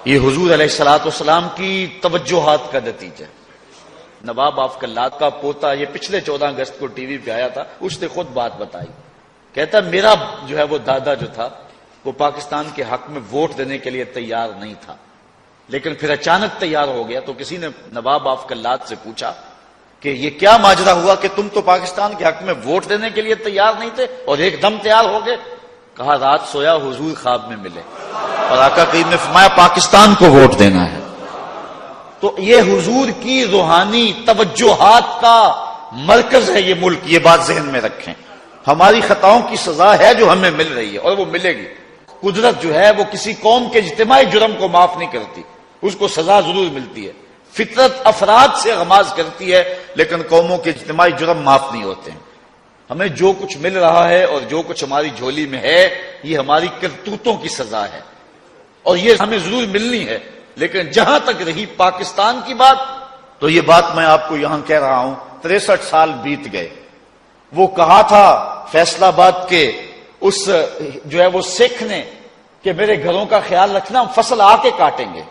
یہ حضور علیہ الصلوۃ والسلام کی توجہات کا نتیجہ ہے۔ نواب آف کلات کا پوتا یہ پچھلے 14 اگست کو ٹی وی پہ آیا تھا، اس نے خود بات بتائی، کہتا میرا جو ہے وہ دادا جو تھا وہ پاکستان کے حق میں ووٹ دینے کے لیے تیار نہیں تھا، لیکن پھر اچانک تیار ہو گیا۔ تو کسی نے نواب آف کلات سے پوچھا کہ یہ کیا ماجرا ہوا کہ تم تو پاکستان کے حق میں ووٹ دینے کے لیے تیار نہیں تھے اور ایک دم تیار ہو گئے؟ کہا رات سویا حضور خواب میں ملے اور آقا کریم نے فرمایا پاکستان کو ووٹ دینا ہے۔ تو یہ حضور کی روحانی توجہات کا مرکز ہے یہ ملک، یہ بات ذہن میں رکھیں۔ ہماری خطاؤں کی سزا ہے جو ہمیں مل رہی ہے اور وہ ملے گی۔ قدرت جو ہے وہ کسی قوم کے اجتماعی جرم کو معاف نہیں کرتی، اس کو سزا ضرور ملتی ہے۔ فطرت افراد سے غماز کرتی ہے لیکن قوموں کے اجتماعی جرم معاف نہیں ہوتے ہیں۔ ہمیں جو کچھ مل رہا ہے اور جو کچھ ہماری جھولی میں ہے یہ ہماری کرتوتوں کی سزا ہے اور یہ ہمیں ضرور ملنی ہے۔ لیکن جہاں تک رہی پاکستان کی بات، تو یہ بات میں آپ کو یہاں کہہ رہا ہوں، 63 سال بیت گئے۔ وہ کہا تھا فیصل آباد کے اس جو ہے وہ سکھ نے کہ میرے گھروں کا خیال رکھنا، ہم فصل آ کے کاٹیں گے۔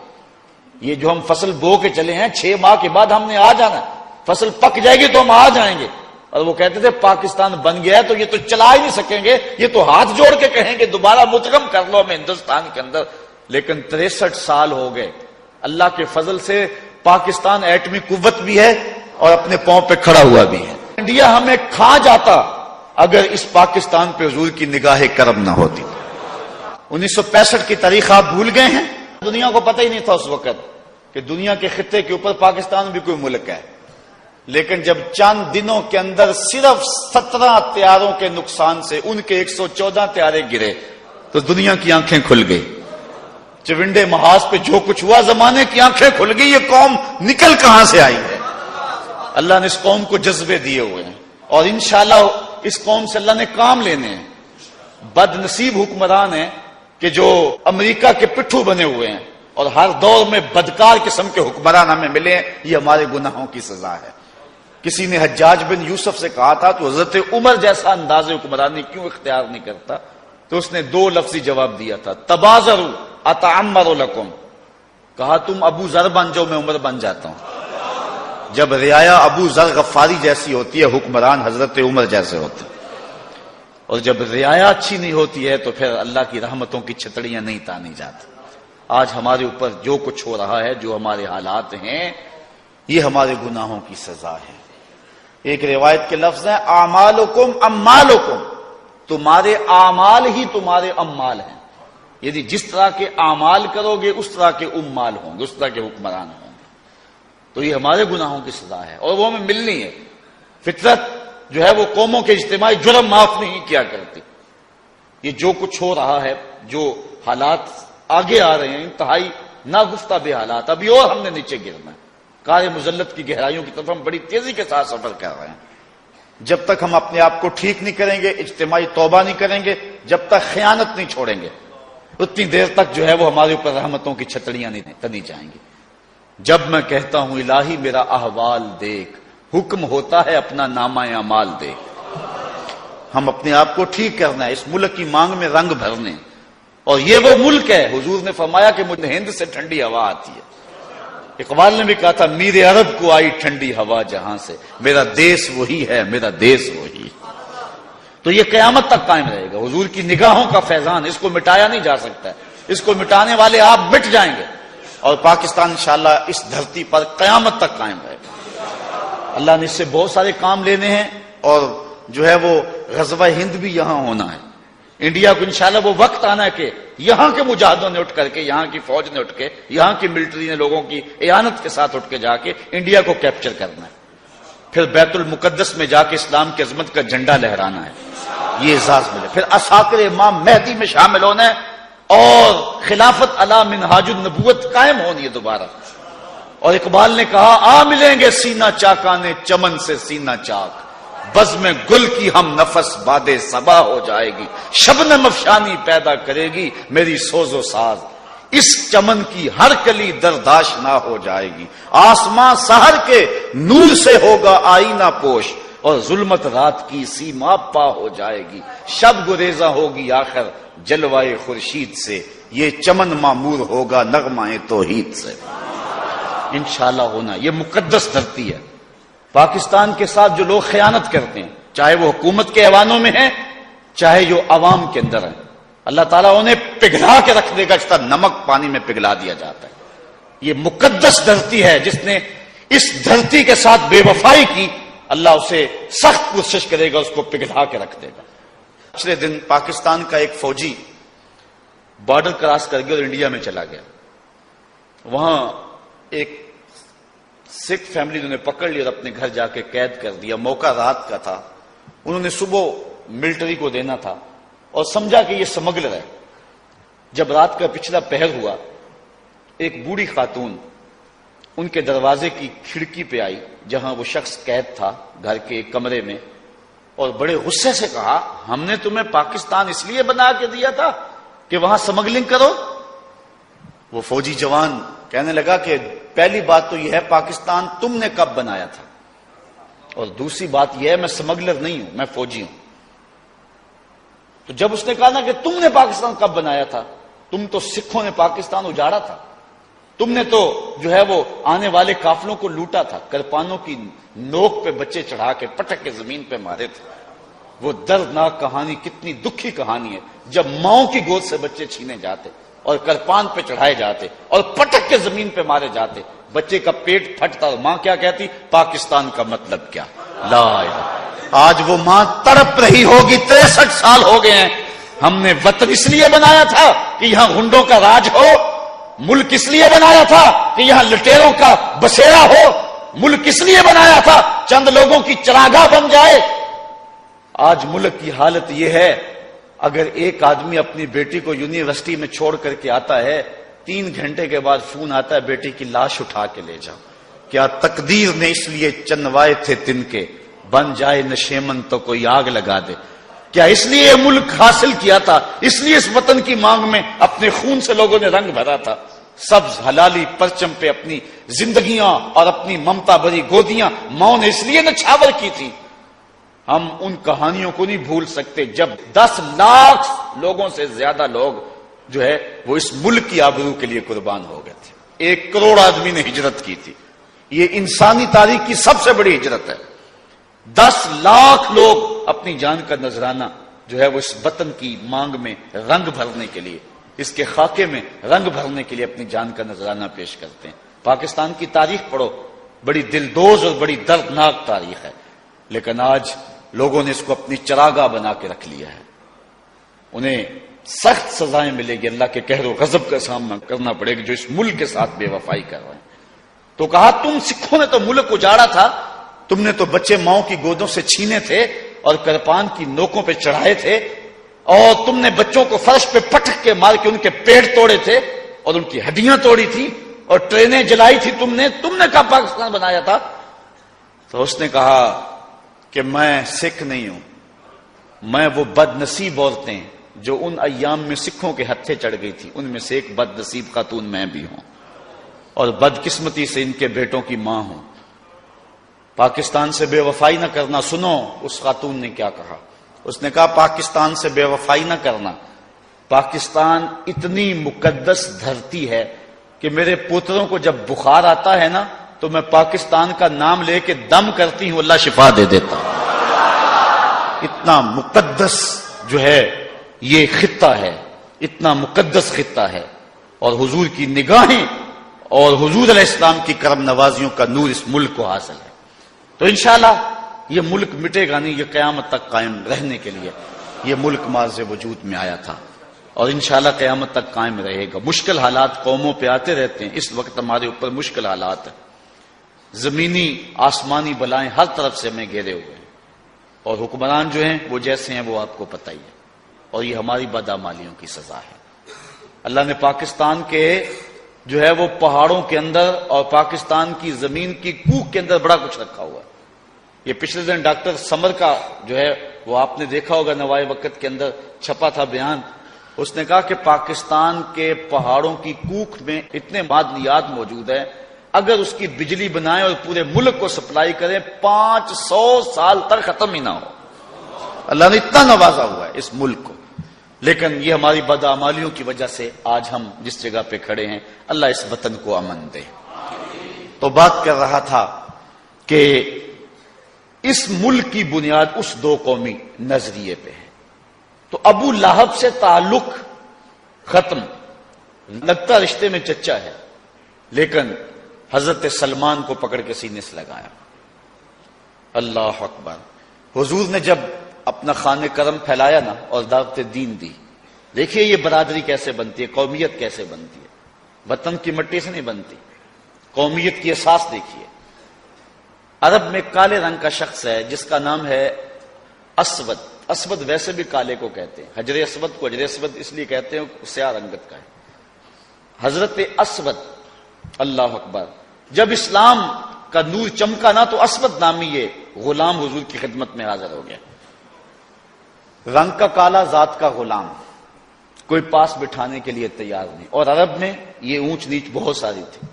یہ جو ہم فصل بو کے چلے ہیں 6 ماہ کے بعد ہم نے آ جانا، فصل پک جائے گی تو ہم آ جائیں گے۔ اور وہ کہتے تھے پاکستان بن گیا ہے تو یہ تو چلا ہی نہیں سکیں گے، یہ تو ہاتھ جوڑ کے کہیں گے دوبارہ مدغم کر لو ہمیں ہندوستان کے اندر۔ لیکن 63 سال ہو گئے، اللہ کے فضل سے پاکستان ایٹمی قوت بھی ہے اور اپنے پاؤں پہ کھڑا ہوا بھی ہے۔ انڈیا ہمیں کھا جاتا اگر اس پاکستان پہ حضور کی نگاہ کرم نہ ہوتی۔ 1965 کی تاریخ آپ بھول گئے ہیں؟ دنیا کو پتہ ہی نہیں تھا اس وقت کہ دنیا کے خطے کے اوپر پاکستان بھی کوئی ملک ہے، لیکن جب چند دنوں کے اندر صرف 17 طیاروں کے نقصان سے ان کے 114 طیارے گرے تو دنیا کی آنکھیں کھل گئی۔ چونڈے محاذ پہ جو کچھ ہوا زمانے کی آنکھیں کھل گئی، یہ قوم نکل کہاں سے آئی ہے؟ اللہ نے اس قوم کو جذبے دیے ہوئے ہیں اور انشاءاللہ اس قوم سے اللہ نے کام لینے ہیں۔ بد نصیب حکمران ہیں کہ جو امریکہ کے پٹھو بنے ہوئے ہیں اور ہر دور میں بدکار قسم کے حکمران ہمیں ملے ہیں، یہ ہمارے گناہوں کی سزا ہے۔ کسی نے حجاج بن یوسف سے کہا تھا تو حضرت عمر جیسا انداز حکمرانی کیوں اختیار نہیں کرتا؟ تو اس نے 2 لفظی جواب دیا تھا، تبازروا اتعمر لکم، کہا تم ابو ذر بن جاؤ میں عمر بن جاتا ہوں۔ جب رعایا ابو ذر غفاری جیسی ہوتی ہے، حکمران حضرت عمر جیسے ہوتے ہیں، اور جب رعایا اچھی نہیں ہوتی ہے تو پھر اللہ کی رحمتوں کی چھتڑیاں نہیں تانی جاتی۔ آج ہمارے اوپر جو کچھ ہو رہا ہے، جو ہمارے حالات ہیں، یہ ہمارے گناہوں کی سزا ہے۔ ایک روایت کے لفظ ہیں اعمالکم امالکم، تمہارے اعمال ہی تمہارے امال ہیں، یعنی جس طرح کے اعمال کرو گے اس طرح کے امال ہوں گے، اس طرح کے حکمران ہوں گے۔ تو یہ ہمارے گناہوں کی سزا ہے اور وہ ہمیں ملنی ہے۔ فطرت جو ہے وہ قوموں کے اجتماعی جرم معاف نہیں کیا کرتی۔ یہ جو کچھ ہو رہا ہے، جو حالات آگے آ رہے ہیں، انتہائی ناگفتہ بے حالات، ابھی اور ہم نے نیچے گرنا ہے۔ کار مذلت کی گہرائیوں کی طرف ہم بڑی تیزی کے ساتھ سفر کر رہے ہیں۔ جب تک ہم اپنے آپ کو ٹھیک نہیں کریں گے، اجتماعی توبہ نہیں کریں گے، جب تک خیانت نہیں چھوڑیں گے، اتنی دیر تک جو ہے وہ ہمارے اوپر رحمتوں کی چھتڑیاں نہیں تنی جائیں گی۔ جب میں کہتا ہوں الہی میرا احوال دیکھ، حکم ہوتا ہے اپنا نامہ اعمال دیکھ۔ ہم اپنے آپ کو ٹھیک کرنا ہے، اس ملک کی مانگ میں رنگ بھرنے، اور یہ وہ ملک ہے، حضور نے فرمایا کہ مجھے ہند سے ٹھنڈی ہوا آتی ہے۔ اقبال نے بھی کہا تھا میرے عرب کو آئی ٹھنڈی ہوا جہاں سے، میرا دیس وہی ہے، میرا دیس وہی۔ تو یہ قیامت تک قائم رہے گا، حضور کی نگاہوں کا فیضان، اس کو مٹایا نہیں جا سکتا ہے، اس کو مٹانے والے آپ مٹ جائیں گے، اور پاکستان انشاءاللہ اس دھرتی پر قیامت تک قائم رہے گا۔ اللہ نے اس سے بہت سارے کام لینے ہیں، اور جو ہے وہ غزوہ ہند بھی یہاں ہونا ہے۔ انڈیا کو انشاءاللہ وہ وقت آنا ہے کہ یہاں کے مجاہدوں نے اٹھ کر کے، یہاں کی فوج نے اٹھ کے، یہاں کی ملٹری نے لوگوں کی اعانت کے ساتھ اٹھ کے جا کے انڈیا کو کیپچر کرنا ہے، پھر بیت المقدس میں جا کے اسلام کی عظمت کا جھنڈا لہرانا ہے، یہ اعزاز ملے، پھر اساطیر امام مہدی میں شامل ہونا ہے، اور خلافت علی منہاج النبوت قائم ہونی ہے دوبارہ۔ اور اقبال نے کہا آ ملیں گے سینہ چاکانے چمن سے سینہ چاک، بزم گل کی ہم نفس باد صبا ہو جائے گی، شبنم افشانی پیدا کرے گی میری سوز و ساز، اس چمن کی ہر کلی درداش نہ ہو جائے گی، آسماں سحر کے نور سے ہوگا آئینہ پوش، اور ظلمت رات کی سیما پا ہو جائے گی، شب گریزاں ہوگی آخر جلوائے خورشید سے یہ چمن معمور ہوگا نغمہ توحید سے. انشاءاللہ ہونا. یہ مقدس دھرتی ہے. پاکستان کے ساتھ جو لوگ خیانت کرتے ہیں، چاہے وہ حکومت کے ایوانوں میں ہیں چاہے جو عوام کے اندر ہیں، اللہ تعالیٰ انہیں پگھلا کے رکھ دے گا، جس طرح نمک پانی میں پگھلا دیا جاتا ہے. یہ مقدس دھرتی ہے. جس نے اس دھرتی کے ساتھ بے وفائی کی، اللہ اسے سخت کوشش کرے گا، اس کو پگھلا کے رکھ دے گا. پچھلے دن پاکستان کا ایک فوجی بارڈر کراس کر گیا اور انڈیا میں چلا گیا. وہاں ایک سکھ فیملی نے پکڑ لیا اور اپنے گھر جا کے قید کر دیا. موقع رات کا تھا. انہوں نے صبح ملٹری کو دینا تھا اور سمجھا کہ یہ سمگلر ہے. جب رات کا پچھلا پہر ہوا، ایک بوڑھی خاتون ان کے دروازے کی کھڑکی پہ آئی جہاں وہ شخص قید تھا گھر کے ایک کمرے میں، اور بڑے غصے سے کہا، ہم نے تمہیں پاکستان اس لیے بنا کے دیا تھا کہ وہاں سمگلنگ کرو؟ وہ فوجی جوان کہنے لگا کہ پہلی بات تو یہ ہے پاکستان تم نے کب بنایا تھا، اور دوسری بات یہ ہے میں سمگلر نہیں ہوں، میں فوجی ہوں. تو جب اس نے کہا نا کہ تم نے پاکستان کب بنایا تھا، تم تو سکھوں نے پاکستان اجاڑا تھا، تم نے تو جو ہے وہ آنے والے قافلوں کو لوٹا تھا، کرپانوں کی نوک پہ بچے چڑھا کے پٹک کے زمین پہ مارے تھے. وہ دردناک کہانی کتنی دکھی کہانی ہے جب ماؤں کی گود سے بچے چھینے جاتے اور کرپان پہ چڑھائے جاتے اور پٹک کے زمین پہ مارے جاتے. بچے کا پیٹ پھٹتا اور ماں کیا کہتی، پاکستان کا مطلب کیا. لا الہ. آج وہ ماں تڑپ رہی ہوگی. 63 سال ہو گئے ہیں. ہم نے وطن اس لیے بنایا تھا کہ یہاں غنڈوں کا راج ہو. ملک اس لیے بنایا تھا کہ یہاں لٹیروں کا بسیرا ہو. ملک اس لیے بنایا تھا چند لوگوں کی چراگاہ بن جائے. آج ملک کی حالت یہ ہے، اگر ایک آدمی اپنی بیٹی کو یونیورسٹی میں چھوڑ کر کے آتا ہے، 3 گھنٹے کے بعد فون آتا ہے بیٹی کی لاش اٹھا کے لے جاؤ. کیا تقدیر نے اس لیے چنوائے تھے تن کے، بن جائے نشیمن تو کوئی آگ لگا دے. کیا اس لیے یہ ملک حاصل کیا تھا، اس لیے اس وطن کی مانگ میں اپنے خون سے لوگوں نے رنگ بھرا تھا. سبز حلالی پرچم پہ اپنی زندگیاں اور اپنی ممتا بھری گودیاں ماں نے اس لیے نچھاور کی تھی. ہم ان کہانیوں کو نہیں بھول سکتے جب 10 لاکھ لوگوں سے زیادہ لوگ جو ہے وہ اس ملک کی آبرو کے لیے قربان ہو گئے تھے. 1 کروڑ آدمی نے ہجرت کی تھی. یہ انسانی تاریخ کی سب سے بڑی ہجرت ہے. 10 لاکھ لوگ اپنی جان کا نذرانہ جو ہے وہ اس وطن کی مانگ میں رنگ بھرنے کے لیے، اس کے خاکے میں رنگ بھرنے کے لیے اپنی جان کا نذرانہ پیش کرتے ہیں. پاکستان کی تاریخ پڑھو، بڑی دلدوز اور بڑی دردناک تاریخ ہے. لیکن آج لوگوں نے اس کو اپنی چراگاہ بنا کے رکھ لیا ہے. انہیں سخت سزائیں ملے گی، اللہ کے قہر و غضب کا سامنا کرنا پڑے گا جو اس ملک کے ساتھ بے وفائی کر رہے ہیں. تو کہا تم سکھوں نے تو ملک اجاڑا تھا، تم نے تو بچے ماؤں کی گودوں سے چھینے تھے اور کرپان کی نوکوں پہ چڑھائے تھے، اور تم نے بچوں کو فرش پہ پٹک کے مار کے ان کے پیٹ توڑے تھے اور ان کی ہڈیاں توڑی تھی اور ٹرینیں جلائی تھی. تم نے کہا پاکستان بنایا تھا. تو اس نے کہا کہ میں سکھ نہیں ہوں، میں وہ بد نصیب عورتیں جو ان ایام میں سکھوں کے ہتھے چڑھ گئی تھی ان میں سے ایک بد نصیب خاتون میں بھی ہوں، اور بدقسمتی سے ان کے بیٹوں کی ماں ہوں. پاکستان سے بے وفائی نہ کرنا. سنو اس خاتون نے کیا کہا. اس نے کہا پاکستان سے بے وفائی نہ کرنا. پاکستان اتنی مقدس دھرتی ہے کہ میرے پوتروں کو جب بخار آتا ہے نا تو میں پاکستان کا نام لے کے دم کرتی ہوں، اللہ شفا دے دیتا ہوں. اتنا مقدس جو ہے یہ خطہ ہے، اتنا مقدس خطہ ہے، اور حضور کی نگاہیں اور حضور علیہ السلام کی کرم نوازیوں کا نور اس ملک کو حاصل ہے. تو انشاءاللہ یہ ملک مٹے گا نہیں، یہ قیامت تک قائم رہنے کے لیے یہ ملک معاذ وجود میں آیا تھا اور انشاءاللہ قیامت تک قائم رہے گا. مشکل حالات قوموں پہ آتے رہتے ہیں. اس وقت ہمارے اوپر مشکل حالات ہیں، زمینی آسمانی بلائیں ہر طرف سے ہمیں گھیرے ہوئے ہیں، اور حکمران جو ہیں وہ جیسے ہیں وہ آپ کو پتہ ہی ہے، اور یہ ہماری بدعمالیوں کی سزا ہے. اللہ نے پاکستان کے جو ہے وہ پہاڑوں کے اندر اور پاکستان کی زمین کی کوکھ کے اندر بڑا کچھ رکھا ہوا ہے. یہ پچھلے دن ڈاکٹر سمر کا جو ہے وہ آپ نے دیکھا ہوگا نوائے وقت کے اندر چھپا تھا بیان. اس نے کہا کہ پاکستان کے پہاڑوں کی کوکھ میں اتنے معدنیات موجود ہیں، اگر اس کی بجلی بنائیں اور پورے ملک کو سپلائی کریں 500 سال تک ختم ہی نہ ہو. اللہ نے اتنا نوازا ہوا ہے اس ملک کو. لیکن یہ ہماری بدعمالیوں کی وجہ سے آج ہم جس جگہ پہ کھڑے ہیں، اللہ اس وطن کو امن دے۔ تو بات کر رہا تھا کہ اس ملک کی بنیاد اس دو قومی نظریے پہ ہے۔ تو ابو لہب سے تعلق ختم، لگتا رشتے میں چچا ہے، لیکن حضرت سلمان کو پکڑ کے سینے سے لگایا۔ اللہ اکبر۔ حضور نے جب اپنا خانہ کرم پھیلایا نا اور دعوت دین دی، دیکھیے یہ برادری کیسے بنتی ہے، قومیت کیسے بنتی ہے، وطن کی مٹی سے نہیں بنتی، قومیت کی اساس دیکھیے۔ عرب میں کالے رنگ کا شخص ہے جس کا نام ہے اسود۔ اسود ویسے بھی کالے کو کہتے ہیں، حجر اسود کو حجر اسود اس لیے کہتے ہیں سیاہ رنگت کا ہے، حضرت اسود۔ اللہ اکبر۔ جب اسلام کا نور چمکا نا تو اسود نامی یہ غلام حضور کی خدمت میں حاضر ہو گیا۔ رنگ کا کالا، ذات کا غلام، کوئی پاس بٹھانے کے لیے تیار نہیں، اور عرب میں یہ اونچ نیچ بہت ساری تھی۔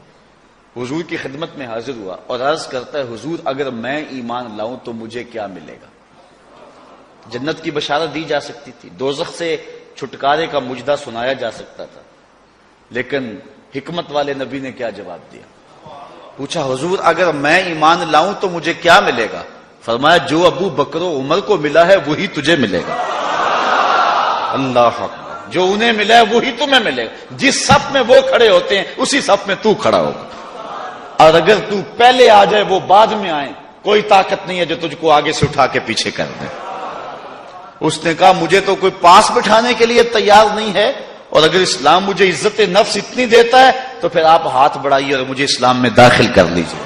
حضور کی خدمت میں حاضر ہوا اور عرض کرتا ہے حضور اگر میں ایمان لاؤں تو مجھے کیا ملے گا؟ جنت کی بشارت دی جا سکتی تھی، دوزخ سے چھٹکارے کا مجدہ سنایا جا سکتا تھا، لیکن حکمت والے نبی نے کیا جواب دیا؟ پوچھا حضور اگر میں ایمان لاؤں تو مجھے کیا ملے گا؟ فرمایا جو ابو بکر و عمر کو ملا ہے وہی تجھے ملے گا۔ اللہ اکبر۔ جو انہیں ملا ہے وہی تمہیں ملے گا، جس صف میں وہ کھڑے ہوتے ہیں اسی صف میں تو کھڑا ہوگا، اور اگر تو پہلے آ جائے وہ بعد میں آئے، کوئی طاقت نہیں ہے جو تجھ کو آگے سے اٹھا کے پیچھے کر دے۔ اس نے کہا مجھے تو کوئی پاس بٹھانے کے لیے تیار نہیں ہے، اور اگر اسلام مجھے عزت نفس اتنی دیتا ہے تو پھر آپ ہاتھ بڑھائیے اور مجھے اسلام میں داخل کر لیجیے۔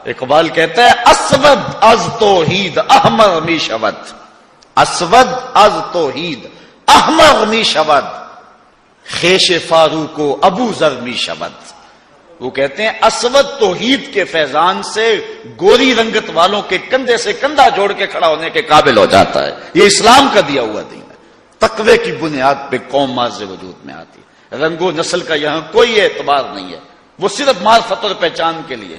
اقبال کہتا ہے اسود از توحید احمر می شود، اسود از توحید احمر می شود، خیش فاروق و ابو ذر می شود۔ وہ کہتے ہیں اسود توحید کے فیضان سے گوری رنگت والوں کے کندھے سے کندھا جوڑ کے کھڑا ہونے کے قابل ہو جاتا ہے۔ یہ اسلام کا دیا ہوا دین ہے۔ تقوی کی بنیاد پہ قوم معز وجود میں آتی ہے، رنگ و نسل کا یہاں کوئی اعتبار نہیں ہے، وہ صرف معرفت اور پہچان کے لیے۔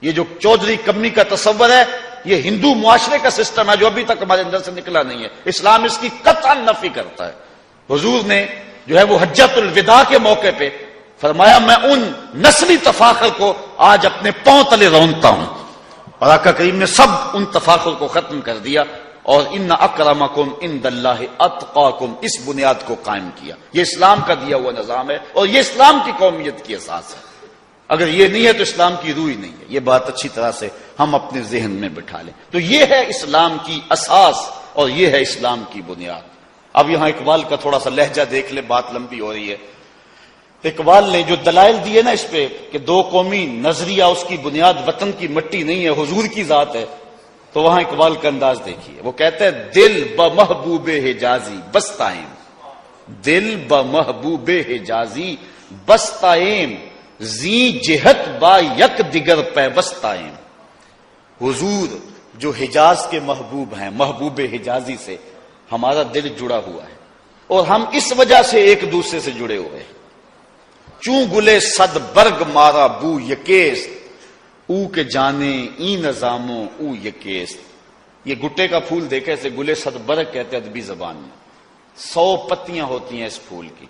یہ جو چودھری کمی کا تصور ہے یہ ہندو معاشرے کا سسٹم ہے جو ابھی تک ہمارے اندر سے نکلا نہیں ہے، اسلام اس کی قطعا نفی کرتا ہے۔ حضور نے جو ہے وہ حجۃ الوداع کے موقع پہ فرمایا میں ان نسلی تفاخر کو آج اپنے پاؤں تلے رونتا ہوں، اور آقا کریم نے سب ان تفاخر کو ختم کر دیا اور ان اکرمکم عند اللہ اتقاکم اس بنیاد کو قائم کیا۔ یہ اسلام کا دیا ہوا نظام ہے اور یہ اسلام کی قومیت کی اساس ہے۔ اگر یہ نہیں ہے تو اسلام کی روح ہی نہیں ہے۔ یہ بات اچھی طرح سے ہم اپنے ذہن میں بٹھا لیں۔ تو یہ ہے اسلام کی اساس اور یہ ہے اسلام کی بنیاد۔ اب یہاں اقبال کا تھوڑا سا لہجہ دیکھ لیں، بات لمبی ہو رہی ہے۔ اقبال نے جو دلائل دیے نا اس پہ کہ دو قومی نظریہ اس کی بنیاد وطن کی مٹی نہیں ہے، حضور کی ذات ہے، تو وہاں اقبال کا انداز دیکھیے۔ وہ کہتا ہے دل بمحبوب حجازی بستائیں، دل بمحبوب حجازی بستائیں، زی جہت با یک دیگر پیوستائیں۔ حضور جو حجاز کے محبوب ہیں، محبوب حجازی سے ہمارا دل جڑا ہوا ہے، اور ہم اس وجہ سے ایک دوسرے سے جڑے ہوئے ہیں۔ چوں گلے صد برگ مارا بو یکیس، او کے جانے ای نظاموں او یکیس۔ یہ گٹے کا پھول دیکھے اسے گلے صد برگ کہتے ہیں ادبی زبان میں۔ 100 پتیاں ہوتی ہیں اس پھول کی،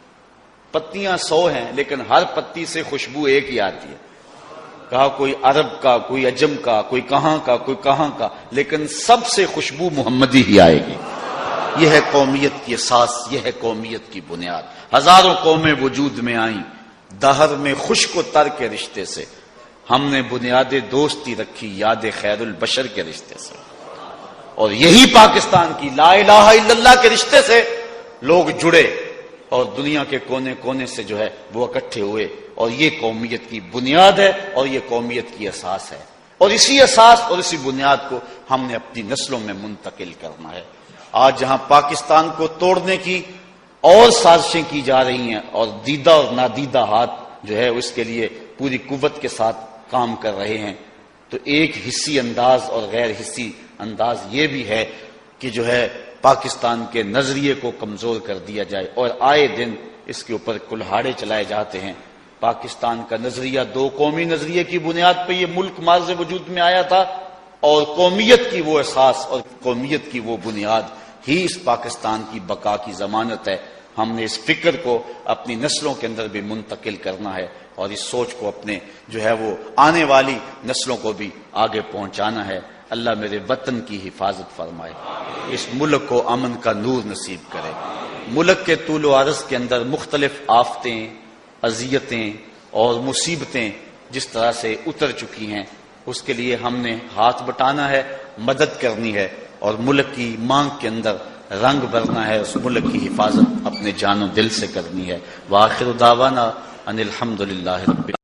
پتیاں 100 ہیں لیکن ہر پتی سے خوشبو ایک ہی آتی ہے۔ کہا کوئی عرب کا، کوئی عجم کا، کوئی کہاں کا، کوئی کہاں کا، لیکن سب سے خوشبو محمدی ہی آئے گی۔ یہ ہے قومیت کی اساس، یہ ہے قومیت کی بنیاد۔ ہزاروں قومیں وجود میں آئیں دہر میں خشک و تر کے رشتے سے، ہم نے بنیاد دوستی رکھی یاد خیر البشر کے رشتے سے، اور یہی پاکستان کی لا الہ الا اللہ کے رشتے سے لوگ جڑے اور دنیا کے کونے کونے سے جو ہے وہ اکٹھے ہوئے، اور یہ قومیت کی بنیاد ہے اور یہ قومیت کی اساس ہے، اور اسی اساس اور اسی بنیاد کو ہم نے اپنی نسلوں میں منتقل کرنا ہے۔ آج جہاں پاکستان کو توڑنے کی اور سازشیں کی جا رہی ہیں اور دیدہ اور نادیدہ ہاتھ جو ہے اس کے لیے پوری قوت کے ساتھ کام کر رہے ہیں، تو ایک حصی انداز اور غیر حصی انداز یہ بھی ہے کہ جو ہے پاکستان کے نظریے کو کمزور کر دیا جائے، اور آئے دن اس کے اوپر کلہاڑے چلائے جاتے ہیں۔ پاکستان کا نظریہ دو قومی نظریے کی بنیاد پہ یہ ملک ماضی وجود میں آیا تھا، اور قومیت کی وہ اساس اور قومیت کی وہ بنیاد ہی اس پاکستان کی بقا کی ضمانت ہے۔ ہم نے اس فکر کو اپنی نسلوں کے اندر بھی منتقل کرنا ہے اور اس سوچ کو اپنے جو ہے وہ آنے والی نسلوں کو بھی آگے پہنچانا ہے۔ اللہ میرے وطن کی حفاظت فرمائے، اس ملک کو امن کا نور نصیب کرے۔ ملک کے طول و عرض کے اندر مختلف آفتیں، اذیتیں اور مصیبتیں جس طرح سے اتر چکی ہیں، اس کے لیے ہم نے ہاتھ بٹانا ہے، مدد کرنی ہے اور ملک کی مانگ کے اندر رنگ بھرنا ہے، اس ملک کی حفاظت اپنے جان و دل سے کرنی ہے۔ وآخر دعوانا ان الحمد للہ رب